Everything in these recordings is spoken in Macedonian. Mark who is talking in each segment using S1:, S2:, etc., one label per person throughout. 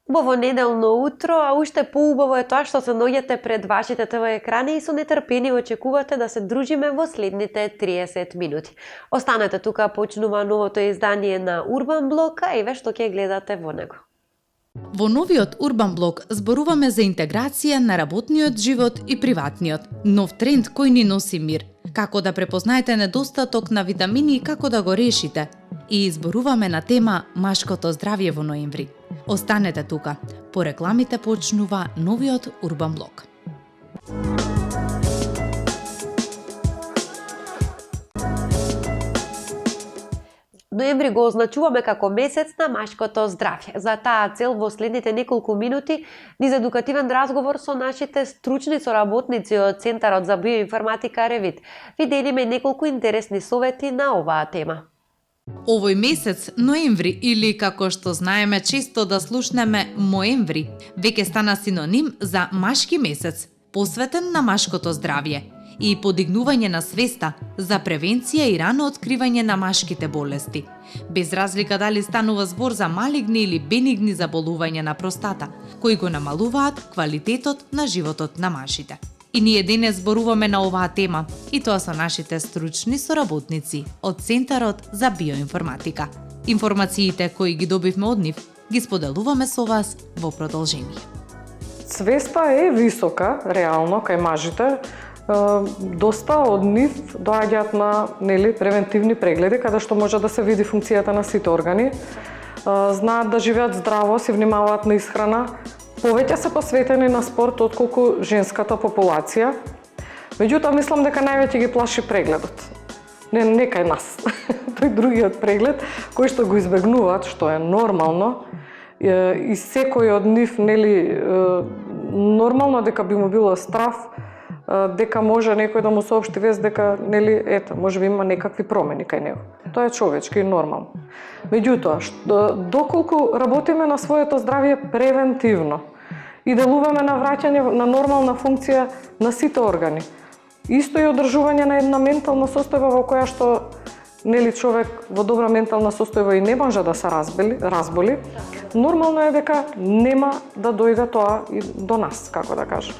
S1: Убаво неделно утро, а уште поубаво е тоа што се наоѓате пред вашите ТВ екрани и со нетрпение очекувате да се дружиме во следните 30 минути. Останете тука, почнува новото издание на Урбан Блок, а еве што ќе гледате во него.
S2: Во новиот Урбан Блок зборуваме за интеграција на работниот живот и приватниот, нов тренд кој ни носи мир, како да препознаете недостаток на витамини и како да го решите. И зборуваме на тема машкото здравје во ноември. Останете тука. По рекламите почнува новиот Урбан Блок.
S1: Ноември го означуваме како месец на машкото здравје. За таа цел во следните неколку минути низ едукативен разговор со нашите стручни соработници од Центарот за биоинформатика Ревит виделиме неколку интересни совети на оваа тема.
S2: Овој месец, ноември, или како што знаеме често да слушнеме моември, веќе стана синоним за машки месец, посветен на машкото здравје и подигнување на свеста за превенција и рано откривање на машките болести. Без разлика дали станува збор за малигни или бенигни заболувања на простата, кои го намалуваат квалитетот на животот на машите. И ние денес зборуваме на оваа тема, и тоа со нашите стручни соработници од Центарот за биоинформатика. Информациите кои ги добивме од нив, ги споделуваме со вас во продолжение.
S3: Свеста е висока, реално, кај мажите. Доста од нив доаѓаат на превентивни прегледи, каде што може да се види функцијата на сите органи. Знаат да живеат здраво, се внимаваат на исхрана, повеќе се посветени на спорт отколку женската популација. Меѓутоа, мислам дека највеќе ги плаши прегледот. Не кај нас. Тој другиот преглед, кој што го избегнуваат, што е нормално, и секој од нив, нормално дека би му било страв, дека може некој да му соопшти вест дека, може би има некакви промени кај него. Тоа е човечки и нормално. Меѓутоа, доколку работиме на своето здравје превентивно и делуваме на враќање на нормална функција на сите органи, исто и одржување на една ментална состојба во која што човек во добра ментална состојба и не може да се разболи, нормално е дека нема да дојде тоа и до нас, како да кажем.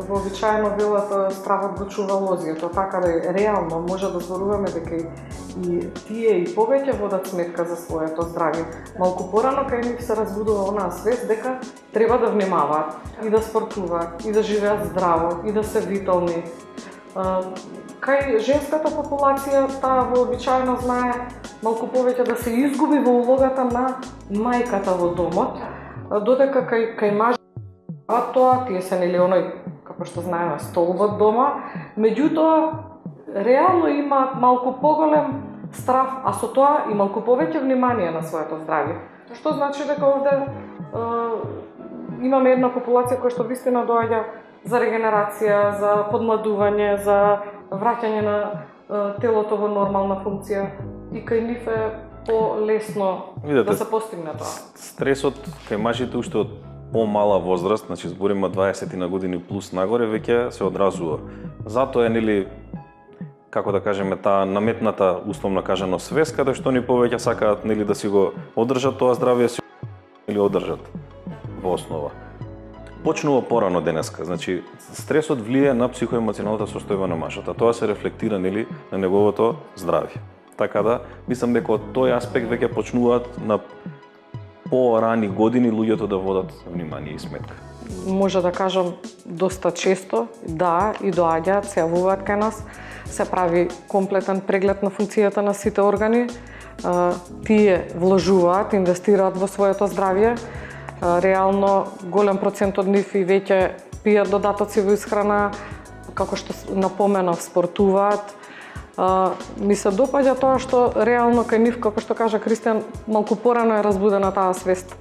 S3: Вообичаено било стравот го чува лозието, така да реално може да зборуваме дека и тие и повеќе водат сметка за своето здравје. Малку порано кај нив се разбудува онаа свест дека треба да внимаваат и да спортуваат, и да живеат здраво, и да се витални. Кај женската популација, таа вообичаено знае малку повеќе да се изгуби во улогата на мајката во домот, додека кај мажите тоа, тие се оној, како што знаеме, столбот дома, меѓутоа, реално имаат малку поголем страв, а со тоа и малку повеќе внимание на своето здравје. Што значи дека овде имаме една популација која што вистина доаѓа за регенерација, за подмладување, за враќање на телото во нормална функција, и кај нив е полесно да се постигне тоа.
S4: Стресот кај мажите уште од помала возраст, значи збориме 20 на години плюс нагоре, веќе се одразува. Затоа е како да кажеме, таа наметната, условно кажано, свест, каде што ни повеќе сакаат да си го одржат тоа здравје, си или одржат во основа. Почнува порано денеска, значи стресот влие на психоемоционалната состојба на мажот, тоа се рефлектира на неговото здравје. Така да, мислам дека од тој аспект веќе почнуваат на порани години луѓето да водат внимание и сметка.
S3: Може да кажам доста често, да, и доаѓаат, се јавуваат кај нас, се прави комплетен преглед на функцијата на сите органи, тие вложуваат, инвестираат во своето здравје. Реално голем процент од нив и веќе пијат додатоци во исхрана, како што напоменав, спортуваат. Ми се допаѓа тоа што реално кај нив, како што кажа Кристијан, малку порано е разбудена таа свест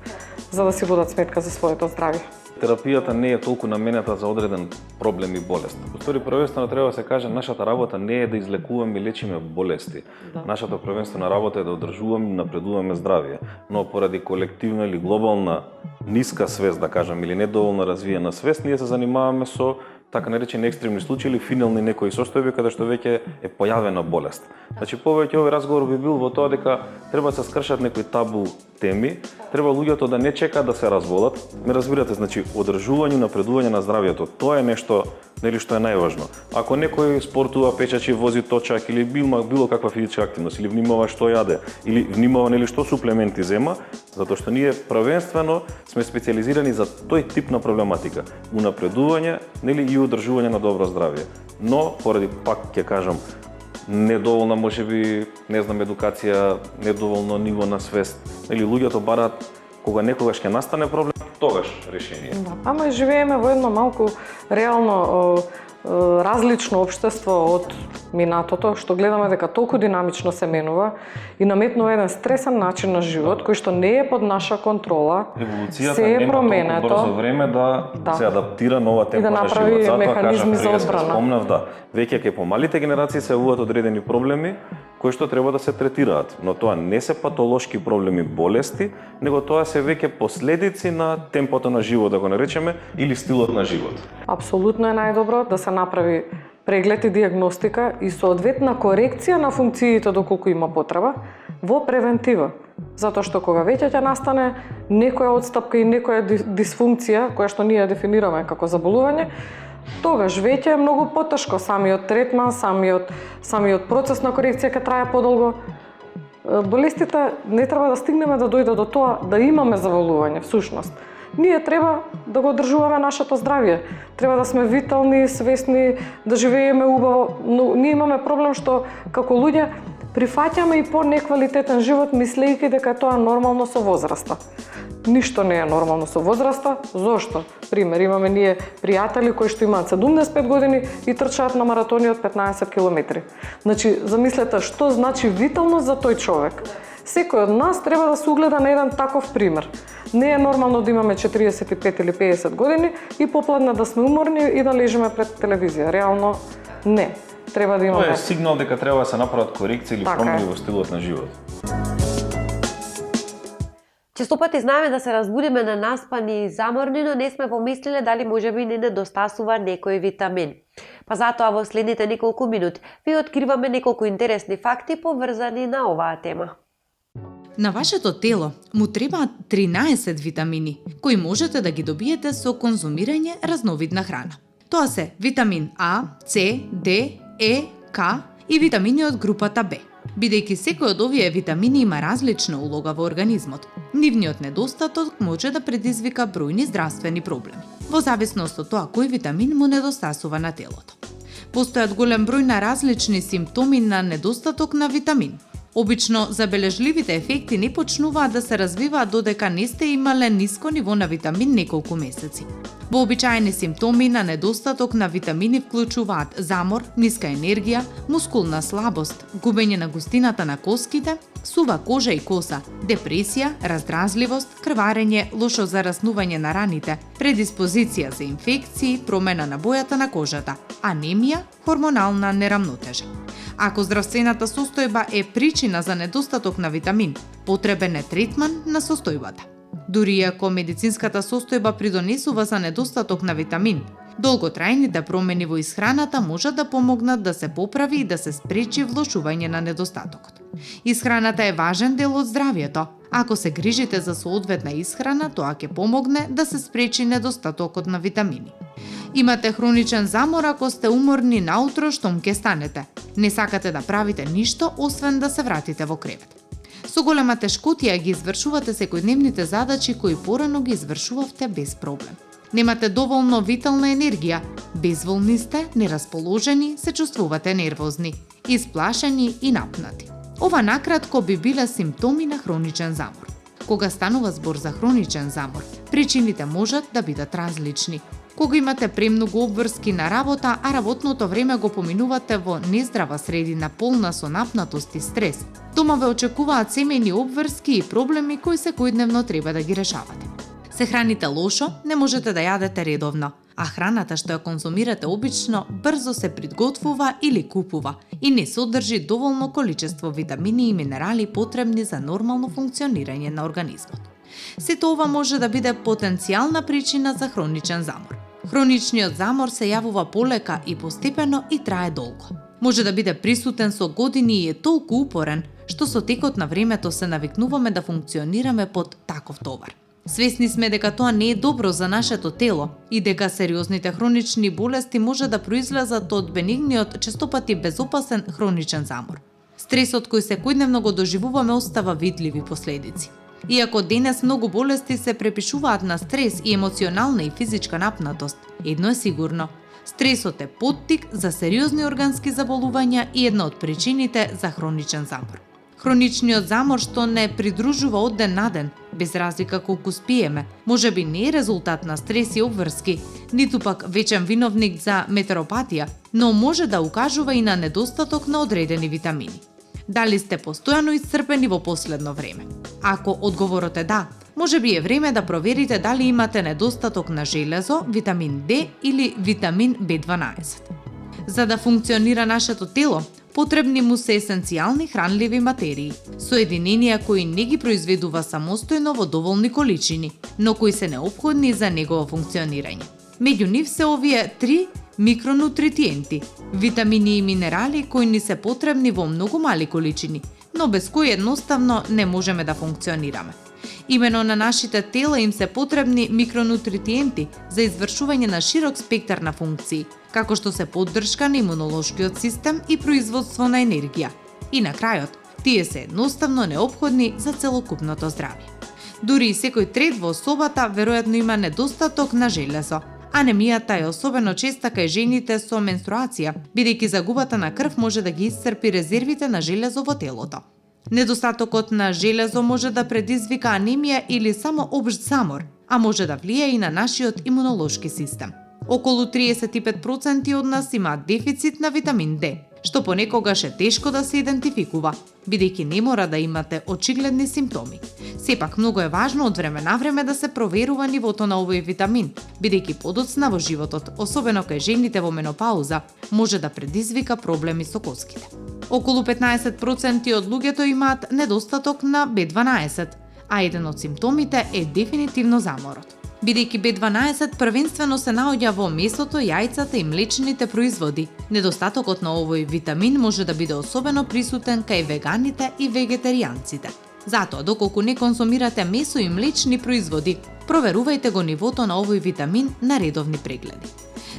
S3: за да си водат сметка за своето здравје.
S4: Терапијата не е толку наменета за одреден проблем и болест. Повтори, првенствено треба да се каже, нашата работа не е да излекуваме и лечиме болести. Да. Нашата првенствена работа е да одржуваме и напредуваме здравје. Но поради колективна или глобална ниска свест, да кажам, или недоволно развиена свест, ние се занимаваме со така наречени екстремни случаи или финални некои состојби каде што веќе е појавена болест. Значи повеќе овој разговор би бил во тоа дека треба да се скршат некои табу теми, треба луѓето да не чекаат да се разболат. Ме разбирате, значи одржување, напредување на здравјето, тоа е нешто нели што е најважно. Ако некој спортува, печачи, вози точак или било каква физичка активност или внимава што јаде или внимава нели што суплементи зема, затоа што ние првенствено сме специјализирани за тој тип на проблематика, унапредување нели и одржување на добро здравје. Но поради пак ќе кажам недоволна можеби, не знам, едукација, недоволно ниво на свест, нели луѓето бараат кога некогаш ќе настане проблем, тогаш решение.
S3: Да, ама живееме во едно малку реално различно општество од минатото, што гледаме дека толку динамично се менува и наметнува еден стресен начин на живот кој што не е под наша контрола.
S4: Еволуцијата
S3: се е
S4: нема
S3: променето.
S4: толку брзо време да се адаптира нова темпо
S3: да
S4: на
S3: направи
S4: живот. Затоа
S3: механизми
S4: кажав,
S3: за
S4: преска
S3: одбрана.
S4: спомнав, да, веќе кај помалите генерации се јавуваат одредени проблеми кои што треба да се третираат, но тоа не се патолошки проблеми, болести, него тоа се веќе последици на темпото на живот, да го наречеме, или стилот на живот.
S3: Апсолутно е најдобро да се направи преглед и диагностика и соодветна корекција на функциите доколку има потреба во превентива. Затоа што кога веќе ќе настане некоја отстапка и некоја дисфункција која што ние дефинираме како заболување, тогаш веќе е многу потешко самиот третман, самиот процес на корекција ќе трае подолго. Болестите не треба да стигнеме да дојде до тоа да имаме заболување всушност. Ние треба да го одржуваме нашето здравје. Треба да сме витални, свесни, да живееме убаво, но ние имаме проблем што како луѓе прифаќаме и по-неквалитетен живот мислејќи дека тоа е нормално со возраста. Ништо не е нормално со возраста. Зошто? Пример, имаме ние пријатели кои што имаат 75 години и трчаат на маратони од 15 километри. Значи, замислете што значи виталност за тој човек. Секој од нас треба да се угледа на еден таков пример. Не е нормално да имаме 45 или 50 години и попладне да сме уморни и да лежиме пред телевизија. Реално не. Треба да имаме...
S4: Тоа е сигнал дека треба да се направат корекции или промени во стилот на живот.
S1: Често пати знаеме да се разбудиме на наспани и заморни, но не сме помислиле дали можеби ни недостасува некој витамин. Па затоа во следните неколку минути ви откриваме неколку интересни факти поврзани на оваа тема.
S2: На вашето тело му требаат 13 витамини, кои можете да ги добиете со конзумирање разновидна храна. Тоа се витамин А, С, Д, Е, К и витамини од групата Б. Бидејќи секој од овие витамини има различна улога во организмот, нивниот недостаток може да предизвика бројни здравствени проблеми, во зависност од тоа кој витамин му недостасува на телото. Постојат голем број на различни симптоми на недостаток на витамин. Обично, забележливите ефекти не почнуваат да се развиваат додека не сте имале ниско ниво на витамин неколку месеци. Вообичаени симптоми на недостаток на витамини вклучуваат замор, ниска енергија, мускулна слабост, губење на густината на коските, сува кожа и коса, депресија, раздразливост, крварење, лошо зараснување на раните, предиспозиција за инфекции, промена на бојата на кожата, анемија, хормонална нерамнотежа. Ако здравствената состојба е причина за недостаток на витамин, потребен е третман на состојбата. Дури ако медицинската состојба придонесува за недостаток на витамин, долготрајните промени во исхраната можат да помогнат да се поправи и да се спречи влошување на недостатокот. Исхраната е важен дел од здравјето. Ако се грижите за соодветна исхрана, тоа ќе помогне да се спречи недостатокот на витамини. Имате хроничен замор ако сте уморни наутро штом ќе станете. Не сакате да правите ништо освен да се вратите во кревет. Со голема тешкотија ги извршувате секојдневните задачи кои порано ги извршувавте без проблем. Немате доволно витална енергија, безволни сте, нерасположени, се чувствувате нервозни, исплашени и напнати. Ова накратко би биле симптоми на хроничен замор. Кога станува збор за хроничен замор, причините можат да бидат различни. Кога имате премногу обврски на работа, а работното време го поминувате во нездрава средина полна со напнатост и стрес, дома ве очекуваат семејни обврски и проблеми кои секојдневно треба да ги решавате. Се храните лошо, не можете да јадете редовно, а храната што ја конзумирате обично брзо се приготвува или купува и не содржи доволно количество витамини и минерали потребни за нормално функционирање на организмот. Сето ова може да биде потенцијална причина за хроничен замор. Хроничниот замор се јавува полека и постепено и трае долго. Може да биде присутен со години и е толку упорен, што со текот на времето се навикнуваме да функционираме под таков товар. Свесни сме дека тоа не е добро за нашето тело и дека сериозните хронични болести може да произлезат од бенигниот, честопати безопасен хроничен замор. Стресот кој секојдневно го доживуваме остава видливи последици. Иако денес многу болести се препишуваат на стрес и емоционална и физичка напнатост, едно е сигурно – стресот е поттик за сериозни органски заболувања и една од причините за хроничен замор. Хроничниот замор што не придружува од ден на ден, без разлика колку спиеме, можеби не е резултат на стрес и обврски, ниту пак вечен виновник за метеоропатија, но може да укажува и на недостаток на одредени витамини. Дали сте постојано исцрпени во последно време? Ако одговорот е да, можеби е време да проверите дали имате недостаток на железо, витамин D или витамин B12. За да функционира нашето тело, потребни му се есенцијални хранливи материи, соединенија кои не ги произведува самостојно во доволни количини, но кои се неопходни за негово функционирање. Меѓу нив се овие 3 микронутриенти, витамини и минерали кои ни се потребни во многу мали количини, но без кои едноставно не можеме да функционираме. Имено на нашите тела им се потребни микронутриенти за извршување на широк спектар на функции, како што се поддршка на имунолошкиот систем и производство на енергија. И на крајот, тие се едноставно неопходни за целокупното здравје. Дури и секој трет во особата веројатно има недостаток на железо. Анемијата е особено честа кај жените со менструација, бидејќи загубата на крв може да ги исцрпи резервите на железо во телото. Недостатокот на железо може да предизвика анемија или само општ замор, а може да влијае и на нашиот имунолошки систем. Околу 35% од нас имаат дефицит на витамин D, што понекогаш е тешко да се идентификува, бидејќи не мора да имате очигледни симптоми. Сепак многу е важно од време на време да се проверува нивото на овој витамин, бидејќи подоцна во животот, особено кај жените во менопауза, може да предизвика проблеми со коските. Околу 15% од луѓето имаат недостаток на B12, а еден од симптомите е дефинитивно заморот. Бидејќи B12 првенствено се наоѓа во месото, јајцата и млечните производи, недостатокот на овој витамин може да биде особено присутен кај веганите и вегетаријанците. Затоа, доколку не консумирате месо и млечни производи, проверувајте го нивото на овој витамин на редовни прегледи.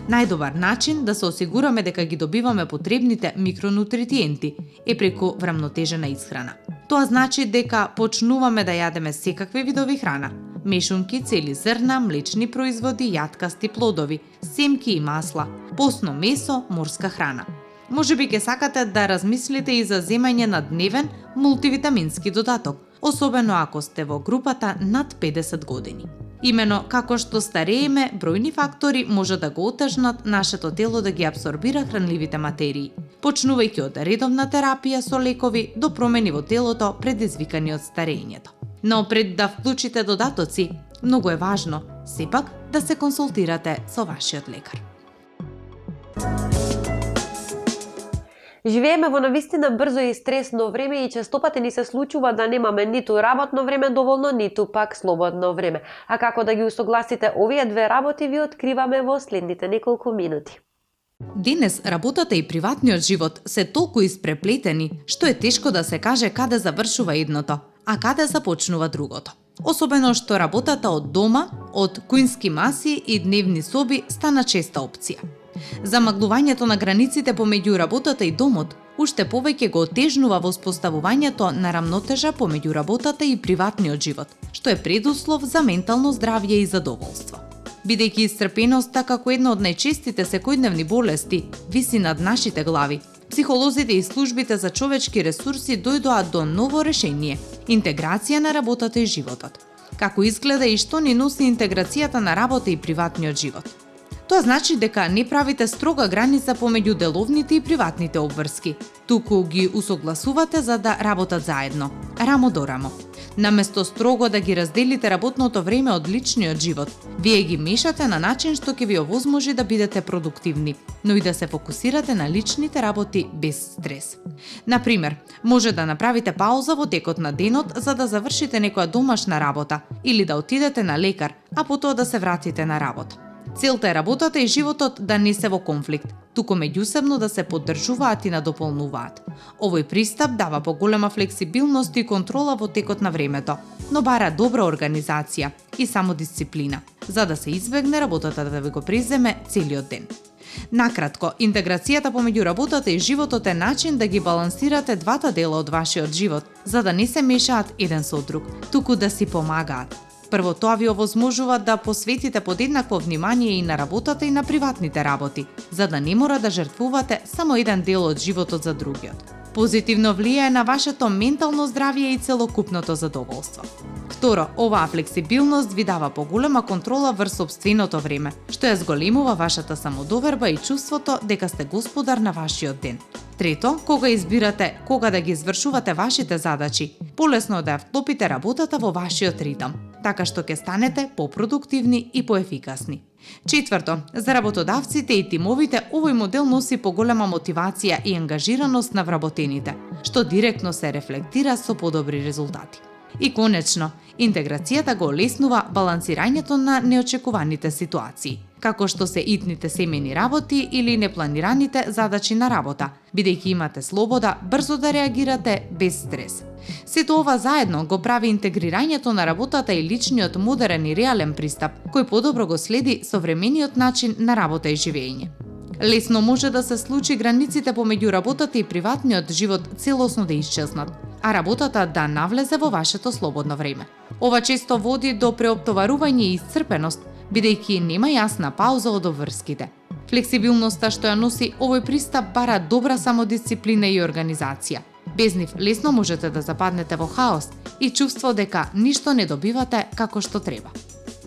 S2: Најдобар начин да се осигураме дека ги добиваме потребните микронутриенти е преку врамнотежена исхрана. Тоа значи дека почнуваме да јадеме секакви видови храна: мешунки, цели зрна, млечни производи, јаткасти плодови, семки и масла, постно месо, морска храна. Можеби ќе сакате да размислите и за земање на дневен мултивитамински додаток, особено ако сте во групата над 50 години. Имено како што старееме, бројни фактори може да го отежнат нашето тело да ги абсорбира хранливите материи, почнувајќи од редовна терапија со лекови до промени во телото предизвикани од старењето. Но пред да вклучите додатоци, многу е важно сепак да се консултирате со вашиот лекар.
S1: Живееме во навистина брзо и стресно време и честопати ни се случува да немаме ниту работно време доволно, ниту пак слободно време. А како да ги усогласите овие две работи ви откриваме во следните неколку минути.
S2: Денес работата и приватниот живот се толку испреплетени, што е тешко да се каже каде завршува едното, а каде започнува другото. Особено што работата од дома, од куински маси и дневни соби стана честа опција. Замаглувањето на границите помеѓу работата и домот уште повеќе го отежнува воспоставувањето на рамнотежа помеѓу работата и приватниот живот, што е предуслов за ментално здравје и задоволство. Бидејќи исцрпеноста како една од најчестите секојдневни болести виси над нашите глави, психолозите и службите за човечки ресурси дојдоа до ново решение – интеграција на работата и животот. Како изгледа и што ни носи интеграцијата на работа и приватниот живот? Тоа значи дека не правите строга граница помеѓу деловните и приватните обврски, туку ги усогласувате за да работат заедно, рамо до рамо. Наместо строго да ги разделите работното време од личниот живот, вие ги мешате на начин што ќе ви овозможи да бидете продуктивни, но и да се фокусирате на личните работи без стрес. Например, може да направите пауза во текот на денот за да завршите некоја домашна работа или да отидете на лекар, а потоа да се вратите на работа. Целта е работата и животот да не се во конфликт, туку меѓусебно да се поддржуваат и надополнуваат. Овој пристап дава поголема флексибилност и контрола во текот на времето, но бара добра организација и самодисциплина, за да се избегне работата да ви го преземе целиот ден. Накратко, интеграцијата помеѓу работата и животот е начин да ги балансирате двата дела од вашиот живот, за да не се мешаат еден со друг, туку да си помагаат. Прво, тоа ви овозможува да посветите подеднакво внимание и на работата и на приватните работи, за да не мора да жртвувате само еден дел од животот за другиот. Позитивно влијае на вашето ментално здравје и целокупното задоволство. Второ, оваа флексибилност ви дава поголема контрола врз сопственото време, што ја зголемува вашата самодоверба и чувството дека сте господар на вашиот ден. Трето, кога избирате кога да ги извршувате вашите задачи, полесно е да ја вклопите работата во вашиот ритам, така што ќе станете попродуктивни и поефикасни. Четврто, за работодавците и тимовите овој модел носи поголема мотивација и ангажираност на вработените, што директно се рефлектира со подобри резултати. И конечно, интеграцијата го олеснува балансирањето на неочекуваните ситуации, како што се итните семени работи или непланираните задачи на работа, бидејќи имате слобода брзо да реагирате без стрес. Сето ова заедно го прави интегрирањето на работата и личниот модерен и реален пристап, кој подобро го следи современиот начин на работа и живење. Лесно може да се случи границите помеѓу работата и приватниот живот целосно да исчезнат, а работата да навлезе во вашето слободно време. Ова често води до преоптоварување и исцрпеност, бидејќи нема јасна пауза од обврските. Флексибилноста што ја носи овој пристап бара добра самодисциплина и организација. Без нив лесно можете да западнете во хаос и чувство дека ништо не добивате како што треба.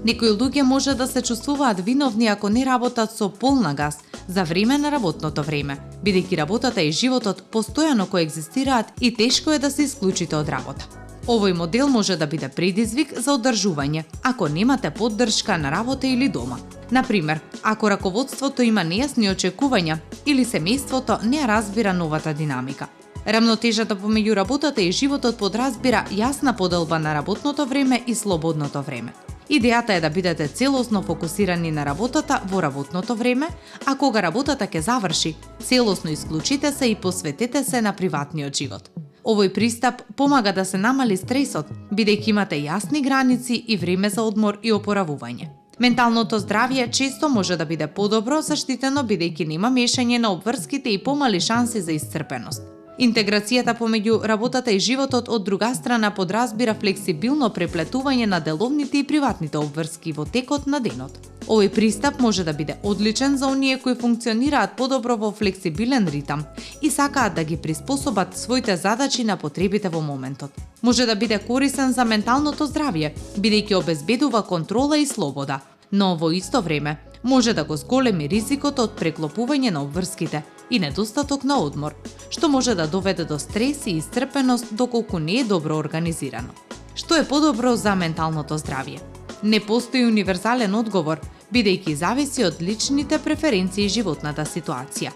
S2: Некои луѓе може да се чувствуваат виновни ако не работат со полна газ за време на работното време, бидејќи работата и животот постојано коегзистираат и тешко е да се исклучите од работа. Овој модел може да биде предизвик за одржување ако немате поддршка на работа или дома. Например, ако раководството има нејасни очекувања или семејството не разбира новата динамика. Рамнотежата помеѓу работата и животот подразбира јасна поделба на работното време и слободното време. Идејата е да бидете целосно фокусирани на работата во работното време, а кога работата ќе заврши, целосно исклучите се и посветете се на приватниот живот. Овој пристап помага да се намали стресот, бидејќи имате јасни граници и време за одмор и опоравување. Менталното здравје често може да биде подобро заштитено бидејќи нема мешање на обврските и помали шанси за исцрпеност. Интеграцијата помеѓу работата и животот од друга страна подразбира флексибилно преплетување на деловните и приватните обврски во текот на денот. Овој пристап може да биде одличен за оние кои функционираат подобро во флексибилен ритам и сакаат да ги приспособат своите задачи на потребите во моментот. Може да биде корисен за менталното здравје, бидејќи обезбедува контрола и слобода, но во исто време може да го зголеми ризикот од преклопување на обврските и недостаток на одмор, што може да доведе до стрес и исцрпеност доколку не е добро организирано. Што е подобро за менталното здравје? Не постои универзален одговор, бидејќи зависи од личните преференции и животната ситуација.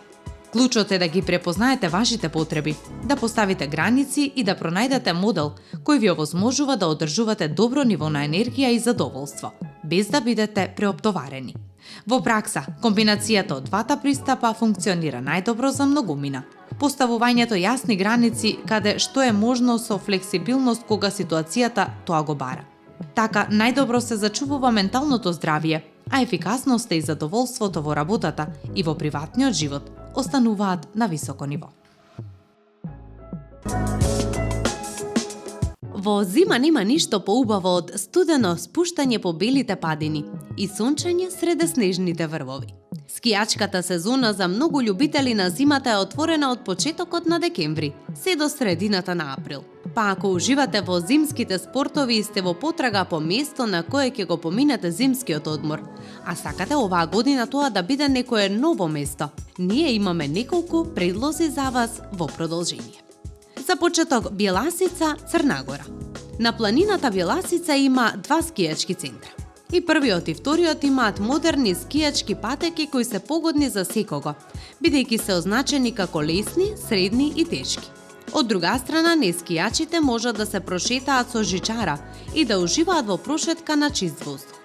S2: Клучот е да ги препознаете вашите потреби, да поставите граници и да пронајдете модел кој ви овозможува да одржувате добро ниво на енергија и задоволство, без да бидете преоптоварени. Во пракса, комбинацијата од двата пристапа функционира најдобро за многумина. Поставувањето јасни граници каде што е можно со флексибилност кога ситуацијата тоа го бара. Така најдобро се зачувува менталното здравје, а ефикасноста и задоволството во работата и во приватниот живот остануваат на високо ниво.
S5: Во зима нема ништо поубаво од студено спуштање по белите падини и сончење среде снежните врвови. Скијачката сезона за многу љубители на зимата е отворена од почетокот на декември се до средината на април. Па ако уживате во зимските спортови и сте во потрага по место на кое ќе го поминете зимскиот одмор, а сакате оваа година тоа да биде некое ново место, ние имаме неколку предлози за вас во продолжение. За почеток Бјеласица, Црна Гора. На планината Бјеласица има два скијачки центра. И првиот и вториот имаат модерни скијачки патеки кои се погодни за секого, бидејќи се означени како лесни, средни и тешки. Од друга страна, нескијачите можат да се прошетаат со жичара и да уживаат во прошетка на чист воздух.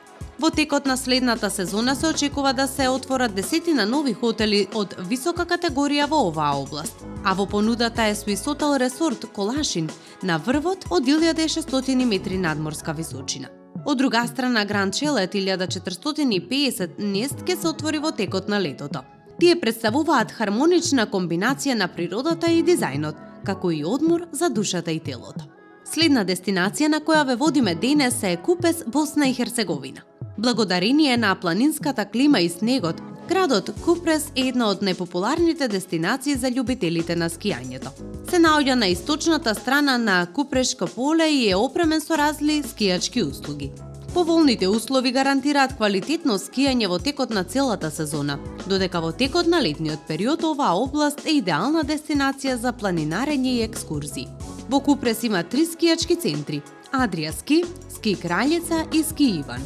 S5: Во текот на следната сезона се очекува да се отворат десетина нови хотели од висока категорија во оваа област. А во понудата е Swiss Hotel Resort Колашин на врвот од 1600 метри надморска височина. Од друга страна, Гранд Челет 1450 Нест ке се отвори во текот на летото. Тие представуваат хармонична комбинација на природата и дизајнот, како и одмор за душата и телото. Следна дестинација на која ве водиме денес е Купес, Босна и Херцеговина. Благодарение на планинската клима и снегот, градот Купрес е една од најпопуларните дестинации за љубителите на скијањето. Се наоѓа на источната страна на Купрешко поле и е опремен со разли скијачки услуги. Поволните услови гарантираат квалитетно скијање во текот на целата сезона, додека во текот на летниот период оваа област е идеална дестинација за планинарење и екскурзии. Во Купрес има 3 скијачки центри – Адрија Ски, Ски Краљица и Ски Иван.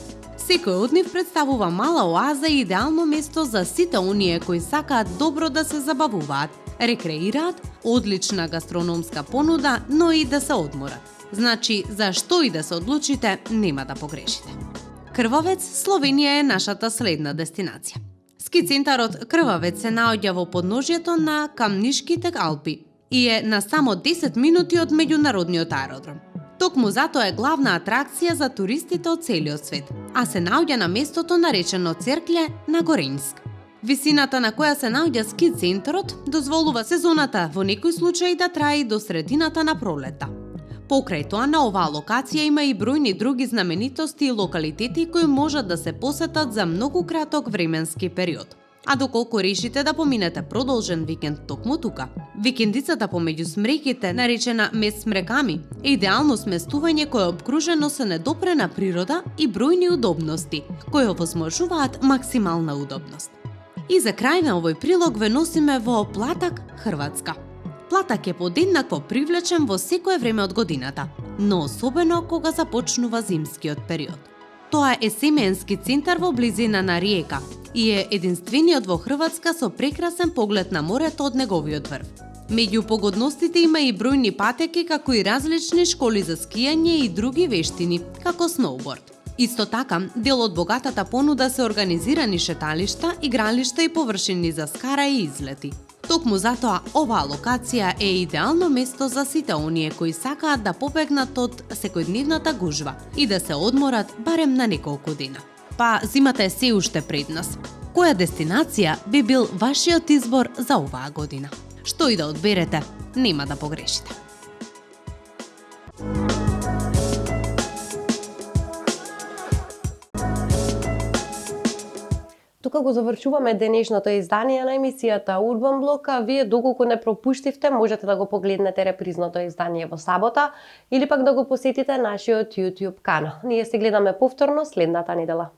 S5: Секој од нив представува мала оаза и идеално место за сите оние кои сакаат добро да се забавуваат, рекреираат, одлична гастрономска понуда, но и да се одморат. Значи, за што и да се одлучите, нема да погрешите. Крвавец, Словенија е нашата следна дестинација. Ски центарот Крвавец се наоѓа во подножјето на Камнишките Алпи и е на само 10 минути од меѓународниот аеродром. Токму затоа е главна атракција за туристите од целиот свет, а се наоѓа на местото наречено Церкле на Горенјск. Висината на која се наоѓа ски центарот дозволува сезоната во некои случаи да трае до средината на пролета. Покрај тоа на оваа локација има и бројни други знаменитости и локалитети кои можат да се посетат за многу краток временски период. А доколку решите да поминете продолжен викенд токму тука, викендицата помеѓу смреките, наречена Мес Смреками, е идеално сместување кое е обкружено со недопрена природа и бројни удобности, кои овозможуваат максимална удобност. И за крај на овој прилог ве носиме во Платак, Хрватска. Платак е подеднакво привлечен во секое време од годината, но особено кога започнува зимскиот период. Тоа е семеенски центар во близина на Риека и е единствениот во Хрватска со прекрасен поглед на морето од неговиот врв. Меѓу погодностите има и бројни патеки, како и различни школи за скијање и други вештини, како сноуборд. Исто така, дел од богатата понуда се организирани шеталишта, игралишта и површини за скара и излети. Токму затоа, оваа локација е идеално место за сите оние кои сакаат да побегнат од секојдневната гужва и да се одморат барем на неколку дена. Па, зимата е се уште пред нас. Која дестинација би бил вашиот избор за оваа година? Што и да одберете, нема да погрешите.
S1: Тука го завршуваме денешното издание на емисијата Урбан Блок, а вие доколку не пропуштивте, можете да го погледнете репризното издание во сабота или пак да го посетите нашиот YouTube канал. Ние се гледаме повторно следната недела.